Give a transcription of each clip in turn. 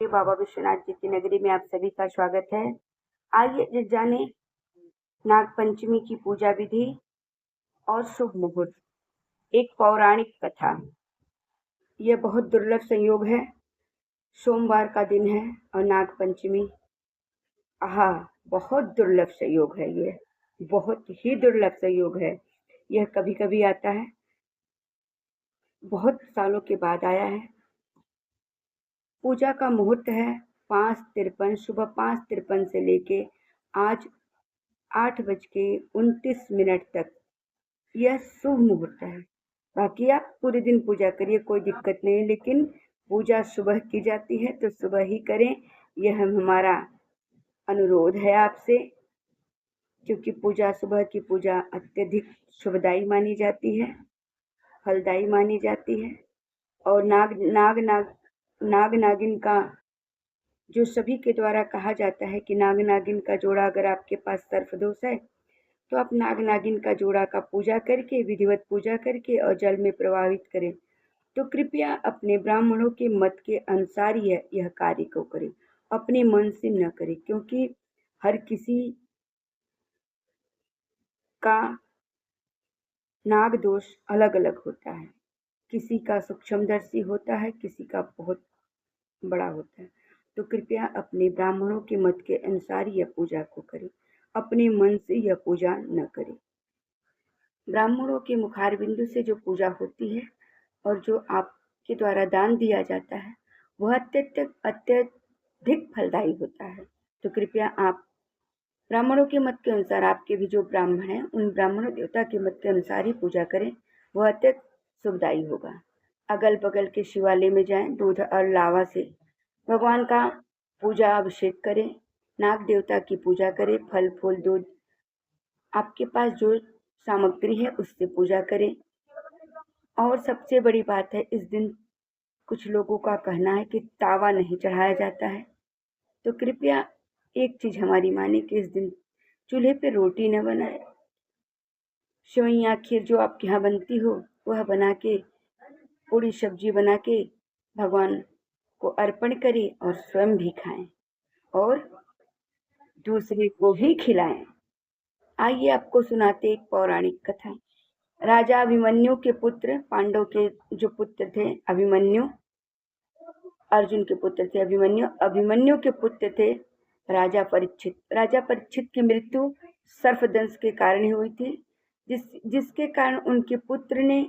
बाबा विश्वनाथ जी की नगरी में आप सभी का स्वागत है। आइए जाने नाग पंचमी की पूजा विधि और शुभ मुहूर्त। एक पौराणिक कथा। यह बहुत दुर्लभ संयोग है। सोमवार का दिन है और नाग पंचमी। आहा, बहुत दुर्लभ संयोग है। यह बहुत ही दुर्लभ संयोग है। यह कभी कभी आता है, बहुत सालों के बाद आया है। पूजा का मुहूर्त है 5:53, सुबह 5:53 से लेके आज 8:29 तक। यह शुभ मुहूर्त है। बाकी आप पूरे दिन पूजा करिए, कोई दिक्कत नहीं, लेकिन पूजा सुबह की जाती है तो सुबह ही करें। यह हमारा अनुरोध है आपसे, क्योंकि पूजा सुबह की पूजा अत्यधिक शुभदायी मानी जाती है, फलदायी मानी जाती है। और नाग नागिन का जो सभी के द्वारा कहा जाता है कि नाग नागिन का जोड़ा अगर आपके पास सर्पदोष है तो आप नाग नागिन का जोड़ा का पूजा करके, विधिवत पूजा करके और जल में प्रवाहित करें। तो कृपया अपने ब्राह्मणों के मत के अनुसार यह कार्य को करें, अपने मन से न करें, क्योंकि हर किसी का नाग दोष अलग अलग होता है। किसी का सूक्ष्मदर्शी होता है, किसी का बहुत बड़ा होता है। तो कृपया अपने ब्राह्मणों के मत के अनुसार यह पूजा को करें, अपने मन से यह पूजा न करें। ब्राह्मणों के मुखार बिंदु से जो पूजा होती है और जो आपके द्वारा दान दिया जाता है वह अत्यधिक फलदायी होता है। तो कृपया आप ब्राह्मणों के मत के अनुसार, आपके भी जो ब्राह्मण हैं उन ब्राह्मणों देवता के मत के अनुसार ही पूजा करें, वह अत्यंत शुभदायी होगा। अगल बगल के शिवालय में जाएं, दूध और लावा से भगवान का पूजा अभिषेक करें, नाग देवता की पूजा करें, फल फूल दूध आपके पास जो सामग्री है उससे पूजा करें। और सबसे बड़ी बात है, इस दिन कुछ लोगों का कहना है कि तावा नहीं चढ़ाया जाता है। तो कृपया एक चीज हमारी माने कि इस दिन चूल्हे पे रोटी न बनाए, सेवइयाँ खीर जो आपके यहाँ बनती हो वह बना के, पूरी सब्जी बना के भगवान को अर्पण करें और स्वयं भी खाएं और दूसरे को भी खिलाएं। आइए आपको सुनाते एक पौराणिक कथा। राजा अभिमन्यु के पुत्र, पांडव के जो पुत्र थे अभिमन्यु, अर्जुन के पुत्र थे अभिमन्यु, अभिमन्यु के पुत्र थे राजा परीक्षित। राजा परीक्षित की मृत्यु सर्पदंश के कारण हुई थी, जिसके कारण उनके पुत्र ने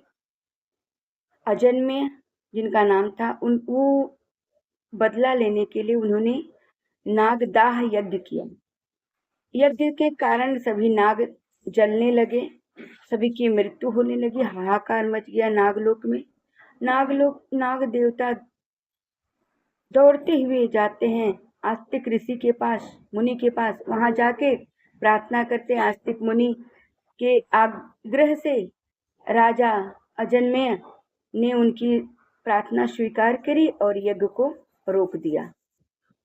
अजन्मेय, जिनका नाम था, वो बदला लेने के लिए उन्होंने नागदाह यज्ञ किया। यज्ञ के कारण सभी नाग जलने लगे, सभी की मृत्यु होने लगी, हाहाकार मच गया नागलोक में। नाग देवता दौड़ते हुए जाते हैं आस्तिक ऋषि के पास, मुनि के पास। वहां जाके प्रार्थना करते हैं। आस्तिक मुनि के आग्रह से राजा अजन्मेय ने उनकी प्रार्थना स्वीकार करी और यज्ञ को रोक दिया।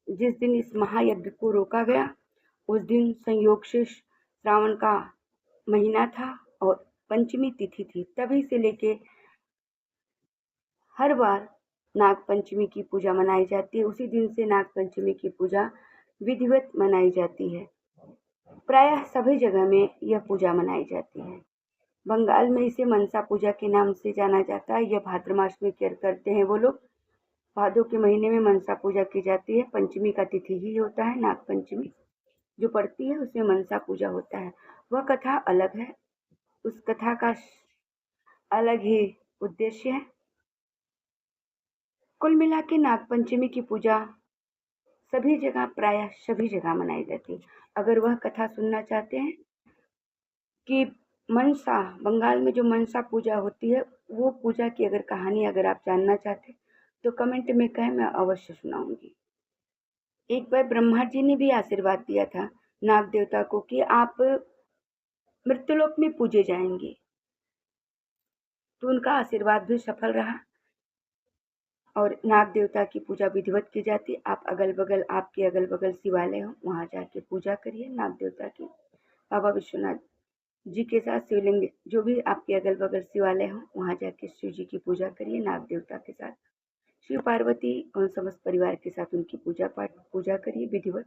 जिस दिन इस महायज्ञ को रोका गया उस दिन संयोग से श्रावण का महीना था और पंचमी तिथि थी। तभी से लेके हर बार नाग पंचमी की पूजा मनाई जाती है। उसी दिन से नाग पंचमी की पूजा विधिवत मनाई जाती है। प्रायः सभी जगह में यह पूजा मनाई जाती है। बंगाल में इसे मनसा पूजा के नाम से जाना जाता है। यह भाद्र मास में करते हैं वो लोग। भादों के महीने में मनसा पूजा की जाती है। पंचमी का तिथि ही होता है, नाग पंचमी जो पड़ती है उसमें मनसा पूजा होता है। वह कथा अलग है, उस कथा का अलग ही उद्देश्य है। कुल मिला के नाग पंचमी की पूजा सभी जगह, प्रायः सभी जगह मनाई जाती है। अगर वह कथा सुनना चाहते हैं कि मनसा, बंगाल में जो मनसा पूजा होती है, वो पूजा की अगर कहानी अगर आप जानना चाहते हैं तो कमेंट में कहें, मैं अवश्य सुनाऊंगी। एक बार ब्रह्मा जी ने भी आशीर्वाद दिया था नाग देवता को कि आप मृत्युलोक में पूजे जाएंगे, तो उनका आशीर्वाद भी सफल रहा और नाग देवता की पूजा विधिवत की जाती। आप आपके अगल बगल शिवालय हो, वहां जाके पूजा करिए नाग देवता की। बाबा विश्वनाथ जी के साथ शिवलिंग, जो भी आपके अगल बगल शिवालय हो, वहां जाके शिव जी की पूजा करिए नाग देवता के साथ। शिव पार्वती और समस्त परिवार के साथ उनकी पूजा करिए विधिवत।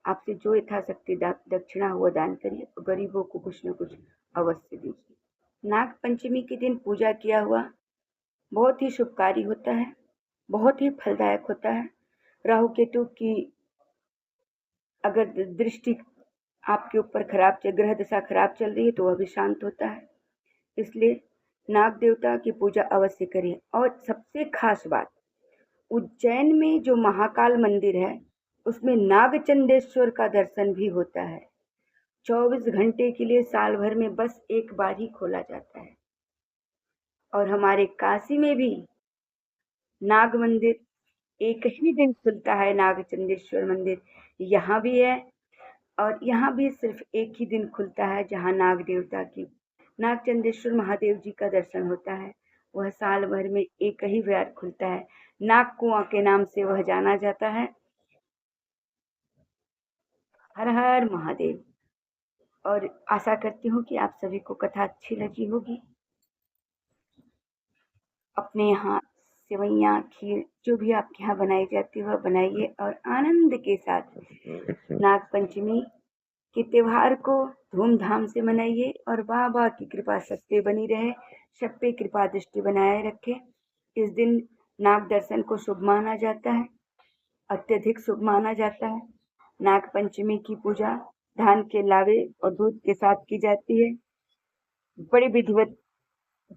आपसे जो यथाशक्ति दक्षिणा हुआ दान करिए और गरीबों को कुछ न कुछ अवश्य दीजिए। नाग पंचमी के दिन पूजा किया हुआ बहुत ही शुभकारी होता है, बहुत ही फलदायक होता है। राहु केतु की अगर दृष्टि आपके ऊपर खराब ग्रह दशा खराब चल रही है तो वह भी शांत होता है। इसलिए नाग देवता की पूजा अवश्य करिए। और सबसे खास बात, उज्जैन में जो महाकाल मंदिर है उसमें नागचंदेश्वर का दर्शन भी होता है। 24 घंटे के लिए साल भर में बस एक बार ही खोला जाता है। और हमारे काशी में भी नाग मंदिर एक ही दिन खुलता है। नागचंदेश्वर मंदिर यहाँ भी है और यहाँ भी सिर्फ एक ही दिन खुलता है जहाँ नाग देवता की नागचंदेश्वर महादेव जी का दर्शन होता है। वह साल भर में एक ही बार खुलता है। नाग कुआं के नाम से वह जाना जाता है। हर हर महादेव। और आशा करती हूँ कि आप सभी को कथा अच्छी लगी होगी। अपने यहाँ सेवइयाँ खीर जो भी आपके यहाँ बनाई जाती है वह बनाइए और आनंद के साथ नाग पंचमी के त्योहार को धूमधाम से मनाइए। और बाबा की कृपा सब पे बनी रहे, सब पे कृपा दृष्टि बनाए रखे। इस दिन नाग दर्शन को शुभ माना जाता है, अत्यधिक शुभ माना जाता है। नाग पंचमी की पूजा धान के लावे और दूध के साथ की जाती है। बड़ी विधिवत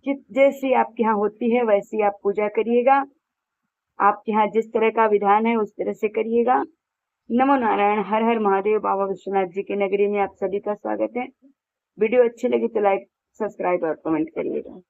जैसी आपके यहाँ होती है वैसी आप पूजा करिएगा। आपके यहाँ जिस तरह का विधान है उस तरह से करिएगा। नमो नारायण। हर हर महादेव। बाबा विश्वनाथ जी की नगरी में आप सभी का स्वागत है। वीडियो अच्छी लगी तो लाइक, सब्सक्राइब और कमेंट करिएगा।